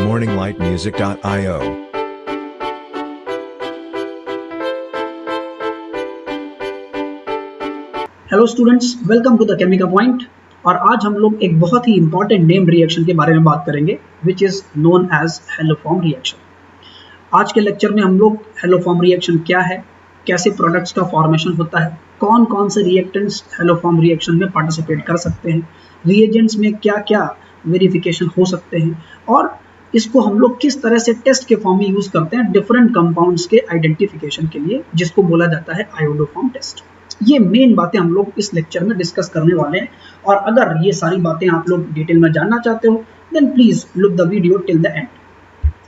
morninglightmusic.io. Hello students, welcome to the Chemica point. और आज हम लोग एक बहुत ही इंपॉर्टेंट नेम्ड रिएक्शन के बारे में बात करेंगे which is known as haloform reaction. आज के लेक्चर में हम लोग हेलोफॉर्म रिएक्शन क्या है, कैसे प्रोडक्ट्स का फॉर्मेशन होता है, कौन कौन से रिएक्टेंट्स हेलोफॉर्म रिएक्शन में पार्टिसिपेट कर सकते हैं, रिएजेंट्स में क्या क्या वेरिफिकेशन हो सकते हैं, और इसको हम लोग किस तरह से टेस्ट के फॉर्म में यूज करते हैं डिफरेंट कंपाउंड्स के आइडेंटिफिकेशन के लिए, जिसको बोला जाता है आयोडोफॉर्म टेस्ट। ये मेन बातें हम लोग इस लेक्चर में डिस्कस करने वाले हैं। और अगर ये सारी बातें आप लोग डिटेल में जानना चाहते हो then please look the video till the end.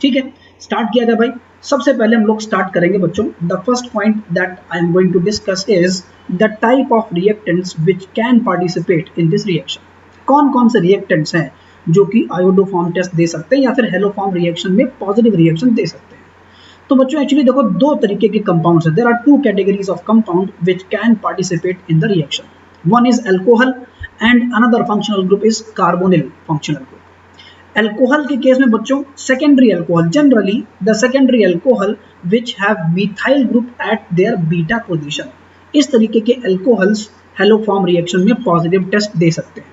ठीक है, स्टार्ट किया जाए भाई। सबसे पहले हम लोग स्टार्ट करेंगे बच्चों। The first point that I am going to discuss is the type of reactants which can participate in this reaction. कौन कौन से रिएक्टेंट्स हैं जो कि आयोडोफॉर्म टेस्ट दे सकते हैं या फिर हेलोफॉर्म रिएक्शन में पॉजिटिव रिएक्शन दे सकते हैं। तो बच्चों एक्चुअली देखो, दो तरीके के कंपाउंड्स हैं। There are two categories of compound which can participate in the reaction. One is alcohol and another functional group is carbonyl functional group. Alcohol के केस में बच्चों secondary alcohol, generally the secondary alcohol which have methyl group at their beta position, इस तरीके के alcohols haloform reaction में positive test दे सकते हैं,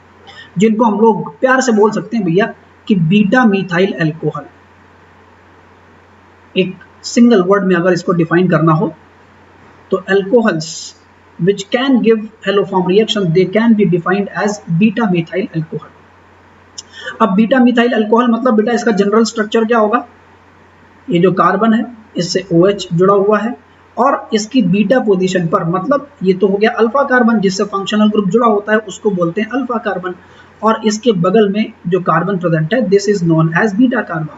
जिनको हम लोग प्यार से बोल सकते हैं भैया कि बीटा मिथाइल अल्कोहल। एक सिंगल वर्ड में अगर इसको डिफाइन करना हो तो alcohols which can give haloform reaction they can be defined as beta methyl alcohol. अब बीटा मिथाइल अल्कोहल मतलब बेटा इसका जनरल स्ट्रक्चर क्या होगा, ये जो कार्बन है इससे OH जुड़ा हुआ है और इसकी बीटा पोजीशन पर, मतलब ये तो हो गया अल्फा कार्बन जिससे फंक्शनल ग्रुप जुड़ा होता है, उसको बोलते हैं अल्फा कार्बन, और इसके बगल में जो कार्बन प्रेजेंट है this is known as beta carbon.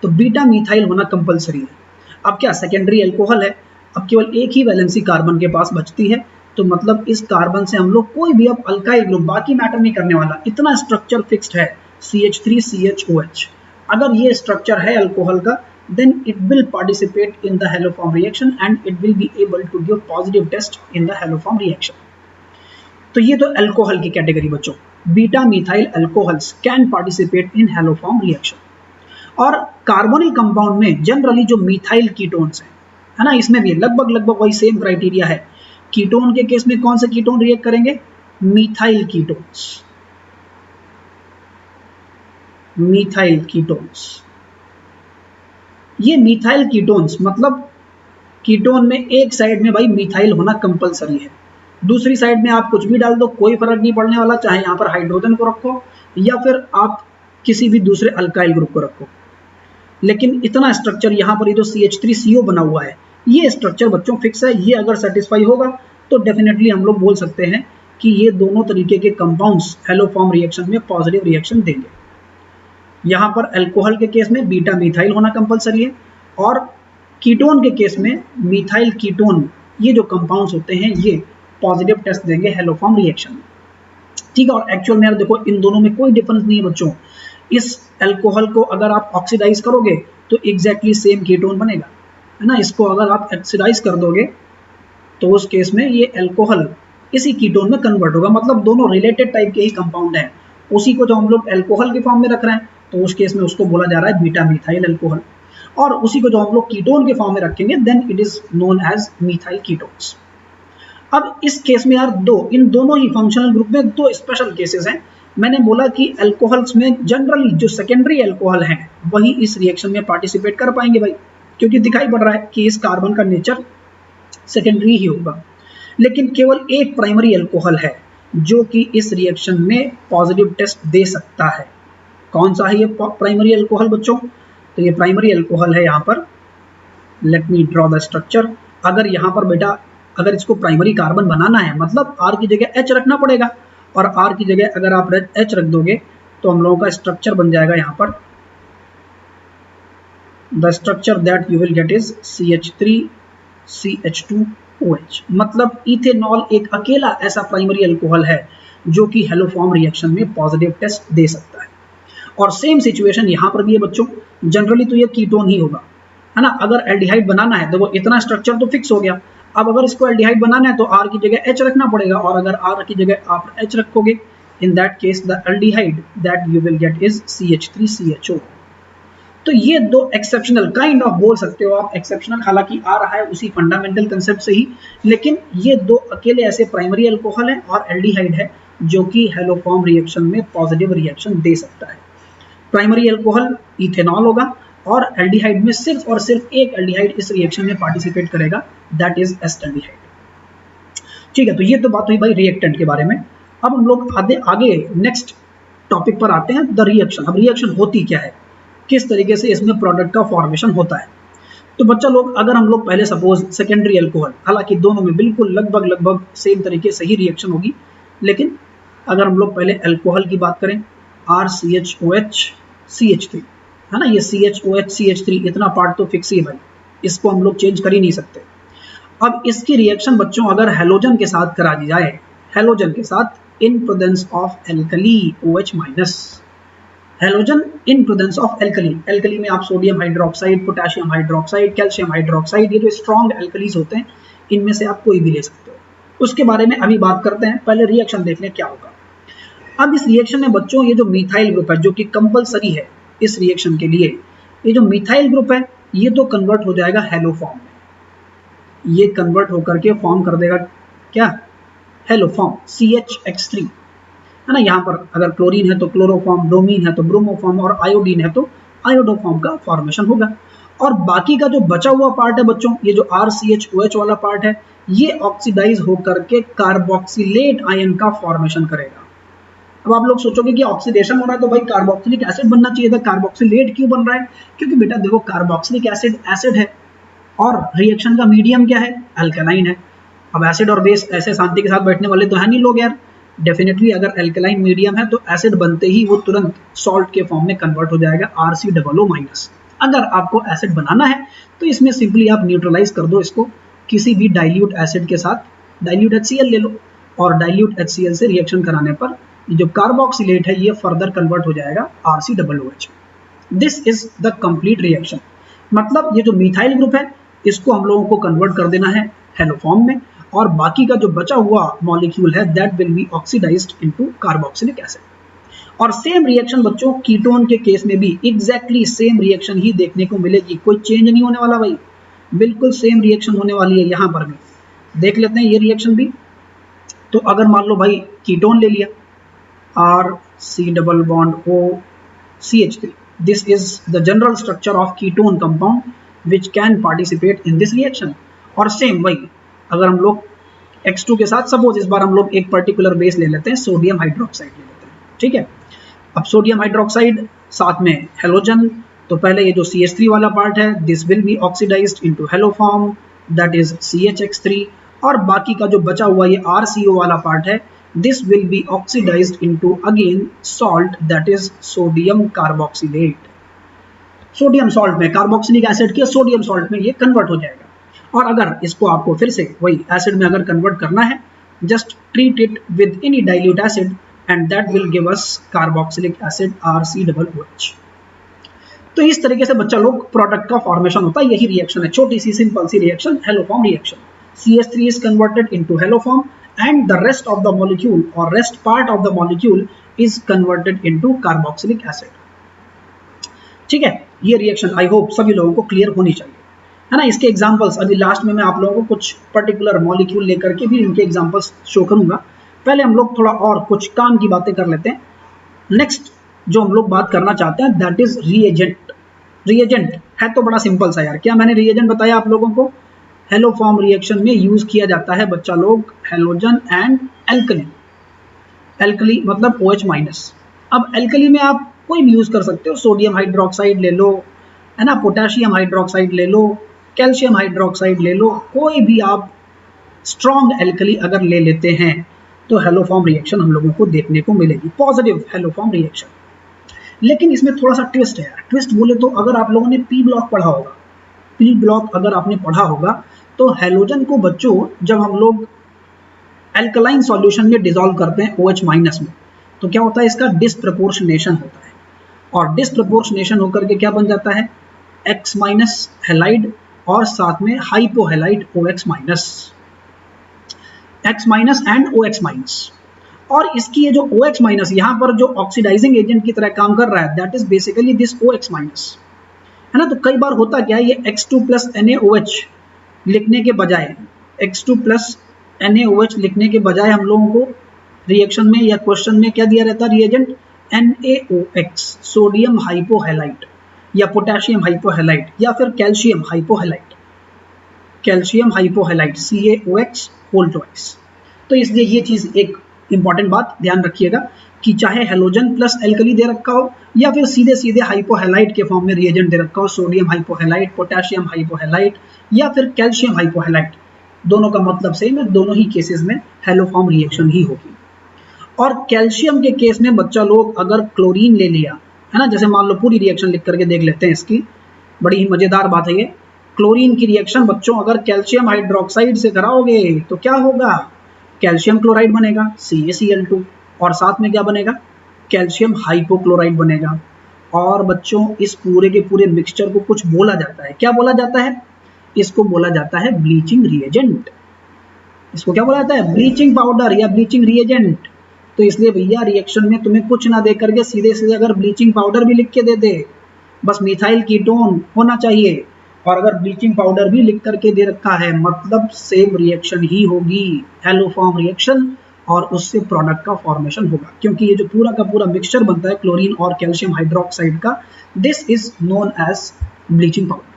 तो बीटा मिथाइल होना कंपलसरी है। अब क्या सेकेंडरी अल्कोहल है, अब केवल एक ही वैलेंसी कार्बन के पास बचती है, तो मतलब इस कार्बन से हम लोग कोई भी अब अल्काइल ग्रुप बाकी मैटर नहीं करने वाला, इतना स्ट्रक्चर फिक्स्ड है CH3CHOH। अगर ये स्ट्रक्चर है अल्कोहल का then it will participate in the haloform reaction and it will be able to give positive test in the haloform reaction। तो ये तो अल्कोहल की कैटेगरी बच्चों। Beta methyl alcohols can participate in haloform reaction. और carbonyl compound में generally जो methyl ketones है ना, इसमें भी लगभग वही सेम क्राइटेरिया है। कीटोन के केस में कौन से कीटोन रिएक्ट करेंगे, मिथाइल कीटोन्स। मिथाइल कीटोन्स, ये मिथाइल कीटोन्स मतलब कीटोन में एक साइड में भाई मिथाइल होना कंपलसरी है, दूसरी साइड में आप कुछ भी डाल दो कोई फर्क नहीं पड़ने वाला, चाहे यहाँ पर हाइड्रोजन को रखो या फिर आप किसी भी दूसरे अल्काइल ग्रुप को रखो। लेकिन इतना स्ट्रक्चर यहाँ पर ये जो CH3CO बना हुआ है, ये स्ट्रक्चर बच्चों फिक्स है। ये अगर सेटिस्फाई होगा तो डेफिनेटली हम लोग बोल सकते हैं कि ये दोनों तरीके के कंपाउंड्स हेलोफॉर्म रिएक्शन में पॉजिटिव रिएक्शन देंगे। यहाँ पर अल्कोहल के केस में बीटा मिथाइल होना कंपलसरी है और कीटोन के केस में मिथाइल कीटोन, ये जो कंपाउंड्स होते हैं ये पॉजिटिव टेस्ट देंगे हेलोफॉर्म रिएक्शन में। ठीक है, और एक्चुअल में देखो इन दोनों में कोई डिफरेंस नहीं है बच्चों। इस अल्कोहल को अगर आप ऑक्सीडाइज करोगे तो एग्जैक्टली सेम कीटोन बनेगा, है ना। इसको अगर आप ऑक्सीडाइज कर दोगे तो उस केस में ये अल्कोहल इसी कीटोन में कन्वर्ट होगा, मतलब दोनों रिलेटेड टाइप के ही कंपाउंड हैं। उसी को जो हम लोग अल्कोहल के फॉर्म में रख रहे हैं तो उस केस में उसको बोला जा रहा है बीटा मिथाइल अल्कोहल, और उसी को जो हम लोग कीटोन के फॉर्म में रखेंगे then it is known as methyl ketones. अब इस केस में यार इन दोनों ही फंक्शनल ग्रुप में दो स्पेशल केसेस हैं। मैंने बोला कि अल्कोहल्स में जनरली जो सेकेंडरी अल्कोहल हैं वही इस रिएक्शन में पार्टिसिपेट कर पाएंगे भाई, क्योंकि दिखाई पड़ रहा है कि इस कार्बन का नेचर सेकेंडरी ही होगा। लेकिन केवल एक प्राइमरी अल्कोहल है जो कि इस रिएक्शन में पॉजिटिव टेस्ट दे सकता है। कौन सा है ये प्राइमरी अल्कोहल बच्चों, तो ये प्राइमरी अल्कोहल है यहाँ पर। Let me draw the structure. अगर यहाँ पर बेटा अगर इसको प्राइमरी कार्बन बनाना है मतलब R की जगह H रखना पड़ेगा, और R की जगह अगर आप H रख दोगे तो हम लोगों का स्ट्रक्चर बन जाएगा यहाँ पर, the structure that you will get is CH3CH2OH। मतलब इथेनॉल एक अकेला ऐसा प्राइमरी अल्कोहल है जो कि हेलोफॉर्म रिएक्शन में पॉजिटिव टेस्ट दे सकता है। और सेम सिचुएशन यहाँ पर भी है बच्चों। जनरली तो ये कीटोन ही होगा, है ना। अगर एल्डिहाइड बनाना है तो वो इतना स्ट्रक्चर तो फिक्स हो गया। अब अगर इसको एल्डिहाइड बनाना है तो R की जगह H रखना पड़ेगा, और अगर R की जगह आप H रखोगे in that case the aldehyde that you will get is CH3CHO। तो ये दो एक्सेप्शनल काइंड ऑफ बोल सकते हो आप, एक्सेप्शनल हालांकि आ रहा है उसी फंडामेंटल कंसेप्ट से ही, लेकिन ये दो अकेले ऐसे प्राइमरी अल्कोहल है और एल्डिहाइड है जो कि हैलोफॉर्म रिएक्शन में पॉजिटिव रिएक्शन दे सकता है। प्राइमरी अल्कोहल इथेनॉल होगा और एल्डिहाइड में सिर्फ और सिर्फ एक एल्डिहाइड इस रिएक्शन में पार्टिसिपेट करेगा, दैट इज एस्टल्डिहाइड। ठीक है, तो ये तो बात हुई भाई रिएक्टेंट के बारे में। अब हम लोग आगे नेक्स्ट टॉपिक पर आते हैं, द रिएक्शन। अब रिएक्शन होती क्या है, किस तरीके से इसमें प्रोडक्ट का फॉर्मेशन होता है। तो बच्चा लोग, अगर हम लोग पहले सपोज सेकेंडरी अल्कोहल, हालांकि दोनों में बिल्कुल लगभग सेम तरीके से ही रिएक्शन होगी, लेकिन अगर हम लोग पहले अल्कोहल की बात करें, RCHOH CH3 है ना, ये CHOH CH3 इतना पार्ट तो फिक्स ही है भाई, इसको हम लोग चेंज कर ही नहीं सकते। अब इसकी रिएक्शन बच्चों अगर हेलोजन के साथ करा दी जाए, हेलोजन के साथ in presence of alkali OH minus, halogen in presence of alkali, alkali में आप sodium hydroxide, potassium hydroxide, calcium hydroxide, ये जो स्ट्रॉन्ग एल्कलीज होते हैं इनमें से आप कोई भी ले सकते हो। उसके बारे में अभी बात करते हैं, पहले रिएक्शन देख लें क्या होगा। अब इस रिएक्शन में बच्चों ये जो मिथाइल ग्रुप है जो कि कंपलसरी है इस रिएक्शन के लिए, ये जो मिथाइल ग्रुप है ये तो कन्वर्ट हो जाएगा हेलो फॉर्म में, ये कन्वर्ट होकर के फॉर्म कर देगा क्या, हेलो फॉर्म CHX3 है ना। यहाँ पर अगर क्लोरीन है तो क्लोरोफॉर्म, ब्रोमीन है तो ब्रोमोफॉर्म और आयोडीन है तो आयोडोफॉर्म का फॉर्मेशन होगा। और बाकी का जो बचा हुआ पार्ट है बच्चों, ये जो RCHOH वाला पार्ट है, ये ऑक्सीडाइज होकर के कार्बोक्सिलेट आयन का फॉर्मेशन करेगा। अब आप लोग सोचोगे कि ऑक्सीडेशन हो रहा है तो भाई कार्बोक्सिलिक एसिड बनना चाहिए था, कार्बोक्सिलेट क्यों बन रहा है? क्योंकि बेटा देखो, कार्बोक्सिलिक एसिड एसिड है और रिएक्शन का मीडियम क्या है, अल्कलाइन है। अब एसिड और बेस ऐसे शांति के साथ बैठने वाले तो है नहीं लोग यार, डेफिनेटली अगर अल्कलाइन मीडियम है तो एसिड बनते ही वो तुरंत सॉल्ट के फॉर्म में कन्वर्ट हो जाएगा, RCOO-। अगर आपको एसिड बनाना है तो इसमें सिंपली आप न्यूट्रलाइज कर दो इसको किसी भी डाइल्यूट एसिड के साथ, डाइल्यूट HCl ले लो और डाइल्यूट HCl से रिएक्शन कराने पर जो कार्बोक्सिलेट है ये फर्दर कन्वर्ट हो जाएगा RCOOH। This is the complete reaction. मतलब ये जो मिथाइल ग्रुप है इसको हम लोगों को कन्वर्ट कर देना है हेलो फॉर्म में, और बाकी का जो बचा हुआ मॉलिक्यूल है that will be oxidised into carboxylic acid. और सेम रिएक्शन बच्चों कीटोन के केस में भी एग्जैक्टली सेम रिएक्शन ही देखने को मिलेगी, कोई चेंज नहीं होने वाला भाई, बिल्कुल सेम रिएक्शन होने वाली है। यहाँ पर भी देख लेते हैं ये रिएक्शन भी। तो अगर मान लो भाई कीटोन ले लिया RC+O CH3, this is the general structure of ketone compound which can participate in this reaction। और सेम वही अगर हम लोग X2 के साथ सपोज इस बार हम लोग एक पर्टिकुलर बेस ले लेते हैं, सोडियम हाइड्रोक्साइड ले लेते हैं, ठीक है। अब सोडियम हाइड्रोक्साइड साथ में हेलोजन, तो पहले ये जो CH3 वाला पार्ट है this will be oxidised into haloform that is CHX3, और बाकी का जो बचा हुआ ये RCO वाला पार्ट है this will be oxidized into again salt that is sodium carboxylate। Sodium salt में कार्बोक्सिलिक एसिड के सोडियम सॉल्ट में ये कन्वर्ट हो जाएगा। और अगर इसको आपको फिर से वही एसिड में अगर कन्वर्ट करना है, just treat it with any dilute acid and that will give us carboxylic acid RCOOH। तो इस तरीके से बच्चा लोग प्रोडक्ट का फॉर्मेशन होता है, यही रिएक्शन है, छोटी सी सिंपल सी reaction, haloform reaction. CH3 is converted into hello form and the rest of the molecule or rest part of the molecule is converted into carboxylic acid। ठीक है, ये रिएक्शन आई होप सभी लोगों को clear होनी चाहिए, है ना। इसके एग्जांपल्स अभी लास्ट में मैं आप लोगों को कुछ पर्टिकुलर मॉलिक्यूल लेकर के भी इनके एग्जांपल्स शो करूंगा। पहले हम लोग थोड़ा और कुछ काम की बातें कर लेते हैं। नेक्स्ट जो हम लोग बात करना चाहते हैं दैट इज रिएजेंट। रिएजेंट है तो बड़ा सिंपल सा यार, क्या मैंने रिएजेंट बताया आप लोगों को? हेलो फॉर्म रिएक्शन में यूज किया जाता है बच्चा लोग हेलोजन एंड एल्कली। एल्कली मतलब OH-। अब एल्कली में आप कोई भी यूज कर सकते हो, सोडियम हाइड्रोक्साइड ले लो, है ना, पोटेशियम हाइड्रोक्साइड ले लो, कैल्शियम हाइड्रोक्साइड ले लो, कोई भी आप स्ट्रॉन्ग एल्कली अगर ले लेते हैं तो हेलो फॉर्म रिएक्शन हम लोगों को देखने को मिलेगी, पॉजिटिव हेलो फॉर्म रिएक्शन। लेकिन इसमें थोड़ा सा ट्विस्ट है यार। ट्विस्ट बोले तो अगर आप लोगों ने P ब्लॉक पढ़ा होगा, P ब्लॉक अगर आपने पढ़ा होगा तो हेलोजन को बच्चों जब हम लोग एल्कलाइन सॉल्यूशन में डिसॉल्व करते हैं OH- में, तो क्या होता है, इसका डिस्प्रपोर्शनेशन होता है, और डिस्प्रपोर्शनेशन होकर के क्या बन जाता है, X- हेलाइड और साथ में हाइपोहेलाइड OX-, X- एंड OX-। और इसकी ये जो OX- यहाँ पर जो ऑक्सीडाइजिंग एजेंट की तरह काम कर रहा है that is basically this OX-। है ना। तो कई बार होता क्या है, ये X2 प्लस NaOH लिखने के बजाय, X2 प्लस NaOH लिखने के बजाय हम लोगों को रिएक्शन में या क्वेश्चन में क्या दिया रहता है रिएजेंट, NaOX सोडियम हाइपोहैलाइड या पोटेशियम हाइपोहैलाइड या फिर calcium hypohalide, calcium hypohalide CaOH whole twice. तो इसलिए ये चीज एक इंपॉर्टेंट बात ध्यान रखिएगा कि चाहे हेलोजन प्लस एल्कली दे रखा हो या फिर सीधे सीधे हाइपोहैलाइड के फॉर्म में रिएजेंट दे रखा हो, सोडियम हाइपोहैलाइड, पोटेशियम हाइपोहैलाइड या फिर कैल्शियम हाइपोहैलाइड, दोनों का मतलब सेम है, दोनों ही केसेस में हेलोफॉर्म रिएक्शन ही होगी। और कैल्शियम के केस में बच्चा लोग अगर क्लोरीन ले लिया, है ना, जैसे मान लो पूरी रिएक्शन लिख करके देख लेते हैं इसकी, बड़ी ही मजेदार बात है ये। क्लोरीन की रिएक्शन बच्चों अगर कैल्शियम हाइड्रोक्साइड से कराओगे तो क्या होगा, कैल्शियम क्लोराइड बनेगा CaCl2 और साथ में क्या बनेगा, कैल्शियम हाइपोक्लोराइड बनेगा। और बच्चों इस पूरे के पूरे मिक्सचर को कुछ बोला जाता है, क्या बोला जाता है, इसको बोला जाता है ब्लीचिंग रिएजेंट। इसको क्या बोला जाता है, ब्लीचिंग पाउडर या ब्लीचिंग रिएजेंट। तो इसलिए भैया रिएक्शन में तुम्हें कुछ ना दे करके सीधे सीधे अगर ब्लीचिंग पाउडर भी लिख के दे दे, बस मिथाइल कीटोन होना चाहिए, और अगर ब्लीचिंग पाउडर भी लिख करके दे रखा है मतलब सेम रिएक्शन ही होगी, हेलोफॉर्म रिएक्शन, और उससे प्रोडक्ट का फॉर्मेशन होगा। क्योंकि ये जो पूरा का पूरा मिक्सचर बनता है क्लोरीन और कैल्शियम हाइड्रोक्साइड का, this is known as bleaching powder.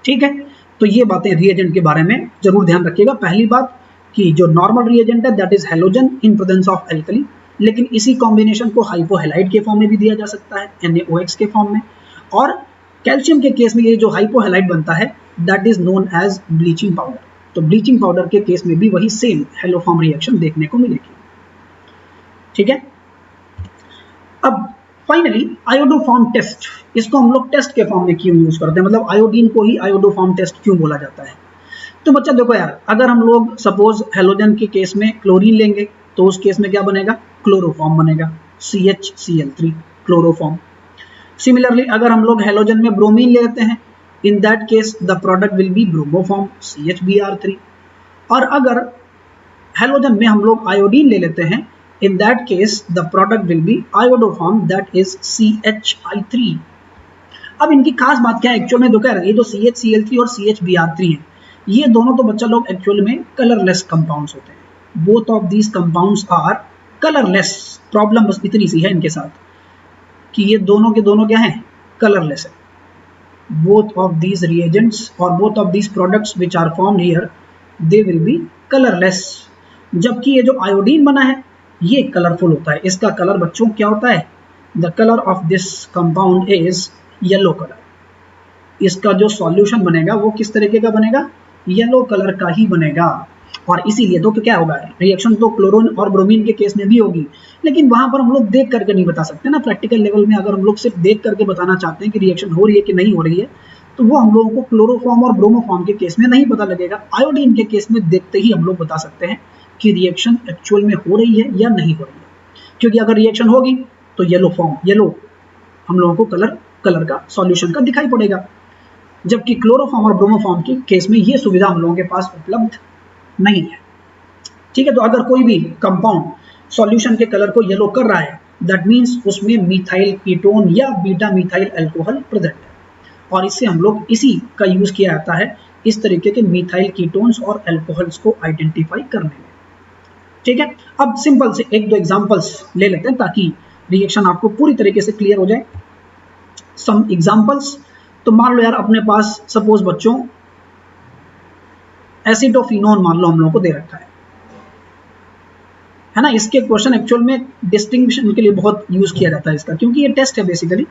ठीक है, तो ये बातें रिएजेंट के बारे में जरूर ध्यान रखिएगा। पहली बात कि जो नॉर्मल रिएजेंट है that is halogen in presence of alkali, लेकिन इसी कॉम्बिनेशन को हाइपोहैलाइड के फॉर्म में भी दिया जा सकता है, NaOH के फॉर्म में। और कैल्शियम के केस में ये जो हाइपोहैलाइड बनता है that is known as bleaching powder. तो ब्लीचिंग पाउडर के केस में भी वही सेम हेलोफॉर्म रिएक्शन देखने को मिलेगी। ठीक है, अब फाइनली आयोडोफॉर्म टेस्ट, इसको हम लोग टेस्ट के फॉर्म में क्यों यूज करते हैं, मतलब आयोडीन को ही आयोडोफॉर्म टेस्ट क्यों बोला जाता है। तो बच्चा देखो यार, अगर हम लोग सपोज हेलोजन के केस में क्लोरीन लेंगे तो उस केस में क्या बनेगा, क्लोरोफॉर्म बनेगा, CHCl3 क्लोरोफॉर्म। सिमिलरली अगर हम लोग हेलोजन में ब्रोमीन लेते हैं, in that case the product will be bromoform, CHBr3। और अगर हेलोजन में हम लोग आयोडीन ले लेते हैं, in that case the product will be iodoform, that is CHI3। अब इनकी खास बात क्या है एक्चुअल में, देखो ये जो CHCl3 और CHBr3 है, ये दोनों तो बच्चा लोग एक्चुअल में कलरलेस कंपाउंड्स होते हैं। Both of these compounds are colourless. Problem बस इतनी सी है इनके साथ कि ये दोनों के दोनों क्या हैं, कलरलेस है। बोथ ऑफ दीज रिएजेंट्स और both of these products which are formed here they will be colourless. जबकि ये जो आयोडीन बना है ये कलरफुल होता है। इसका कलर बच्चों क्या होता है, the colour of this compound is yellow colour. इसका जो सॉल्यूशन बनेगा वो किस तरीके का बनेगा, येलो कलर का ही बनेगा। और इसीलिए तो क्या होगा, रिएक्शन तो क्लोरीन और ब्रोमीन के केस में भी होगी, लेकिन वहां पर हम लोग देख करके नहीं बता सकते ना। प्रैक्टिकल लेवल में अगर हम लोग सिर्फ देख करके बताना चाहते हैं कि रिएक्शन हो रही है कि नहीं हो रही है, तो वो हम लोगों को क्लोरोफॉर्म और ब्रोमोफॉर्म के केस में नहीं पता लगेगा। आयोडीन के केस में देखते ही हम लोग बता सकते हैं कि रिएक्शन एक्चुअल में हो रही है या नहीं हो रही है। क्योंकि अगर रिएक्शन होगी तो येलो फॉर्म, येलो हम लोगों को कलर का सॉल्यूशन का दिखाई पड़ेगा, जबकि क्लोरोफॉर्म और ब्रोमोफॉर्म के केस में ये सुविधा हम लोगों के पास उपलब्ध नहीं है। ठीक है, तो अगर कोई भी कंपाउंड सॉल्यूशन के कलर को येलो कर रहा है, दैट मीन्स उसमें मिथाइल कीटोन या बीटा मिथाइल अल्कोहल प्रेजेंट है, और इससे हम लोग इसी का यूज किया जाता है इस तरीके के मिथाइल कीटोन्स और अल्कोहल्स को आइडेंटिफाई करने में। ठीक है, अब सिंपल से एक दो एग्जांपल्स ले लेते हैं ताकि रिएक्शन आपको पूरी तरीके से क्लियर हो जाए। सम एग्जांपल्स, तो मान लो यार अपने पास सपोज बच्चों एसिटोफिनोन मान लो हम लोगों को दे रखा है ना। इसके क्वेश्चन एक्चुअल में डिस्टिंग्विशन के लिए बहुत यूज किया जाता है इसका, क्योंकि ये टेस्ट है बेसिकली।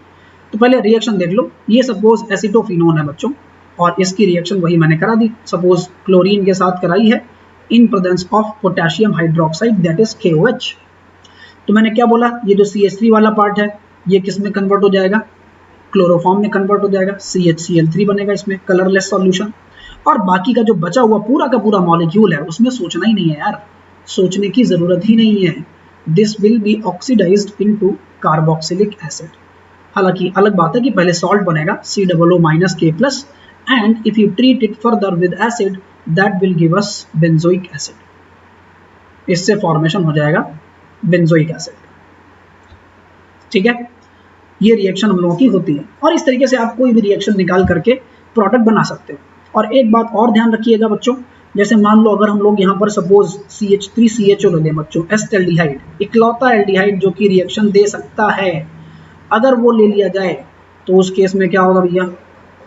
तो पहले रिएक्शन देख लो, ये सपोज एसिटोफिनोन है बच्चों, और इसकी रिएक्शन वही मैंने करा दी, सपोज क्लोरीन के साथ कराई है in presence of potassium hydroxide that is KOH। तो मैंने क्या बोला, ये जो CH3 वाला पार्ट है ये किस में कन्वर्ट हो जाएगा, क्लोरोफॉर्म में कन्वर्ट हो जाएगा, CHCl3 बनेगा इसमें कलरलेस सॉल्यूशन। और बाकी का जो बचा हुआ पूरा का पूरा मॉलिक्यूल है उसमें सोचना ही नहीं है यार, सोचने की जरूरत ही नहीं है। This will be oxidised into carboxylic acid. हालांकि अलग बात है कि पहले सॉल्ट बनेगा COO- K+, and if you treat it further with acid that will give us benzoic acid. इससे फॉर्मेशन हो जाएगा बेंजोइक एसिड। ठीक है, ये रिएक्शन हम लोगों की होती है। और इस तरीके से आप कोई भी रिएक्शन निकाल करके प्रोडक्ट बना सकते हो। और एक बात और ध्यान रखिएगा बच्चों, जैसे मान लो अगर हम लोग यहाँ पर सपोज CH3CHO ले लें बच्चों, एसिटाल्डिहाइड, इकलौता एल्डिहाइड जो कि रिएक्शन दे सकता है, अगर वो ले लिया जाए तो उस केस में क्या होगा भैया,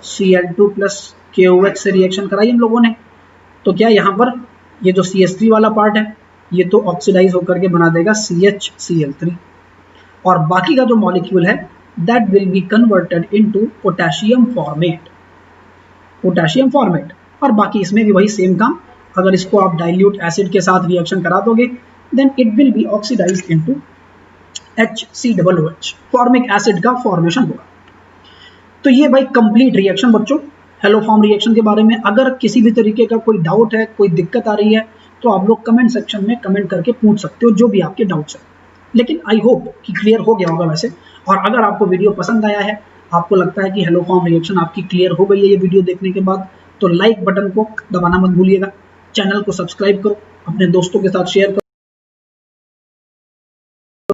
Cl2 प्लस KOH से रिएक्शन कराई हम लोगों ने, तो क्या यहाँ पर ये जो CH3 वाला पार्ट है ये तो ऑक्सीडाइज होकर के बना देगा CHCl3, और बाकी का जो मॉलिक्यूल है that will be converted into potassium format, potassium format. और बाकी इसमें भी वही सेम काम, अगर इसको आप डाइल्यूट एसिड के साथ रिएक्शन करा दोगे then it will be oxidised into HCOOH, formic acid का फॉर्मेशन होगा। तो ये भाई कंप्लीट रिएक्शन बच्चों हेलोफॉर्म रिएक्शन के बारे में। अगर किसी भी तरीके का कोई डाउट है, कोई दिक्कत आ रही है, तो आप लोग कमेंट सेक्शन में कमेंट करके पूछ सकते हो जो भी आपके डाउट्स है। लेकिन आई होप कि क्लियर हो गया होगा वैसे। और अगर आपको वीडियो पसंद आया है, आपको लगता है कि हेलोफॉर्म रिएक्शन आपकी क्लियर हो गई है ये वीडियो देखने के बाद, तो लाइक बटन को दबाना मत भूलिएगा, चैनल को सब्सक्राइब करो, अपने दोस्तों के साथ शेयर करो।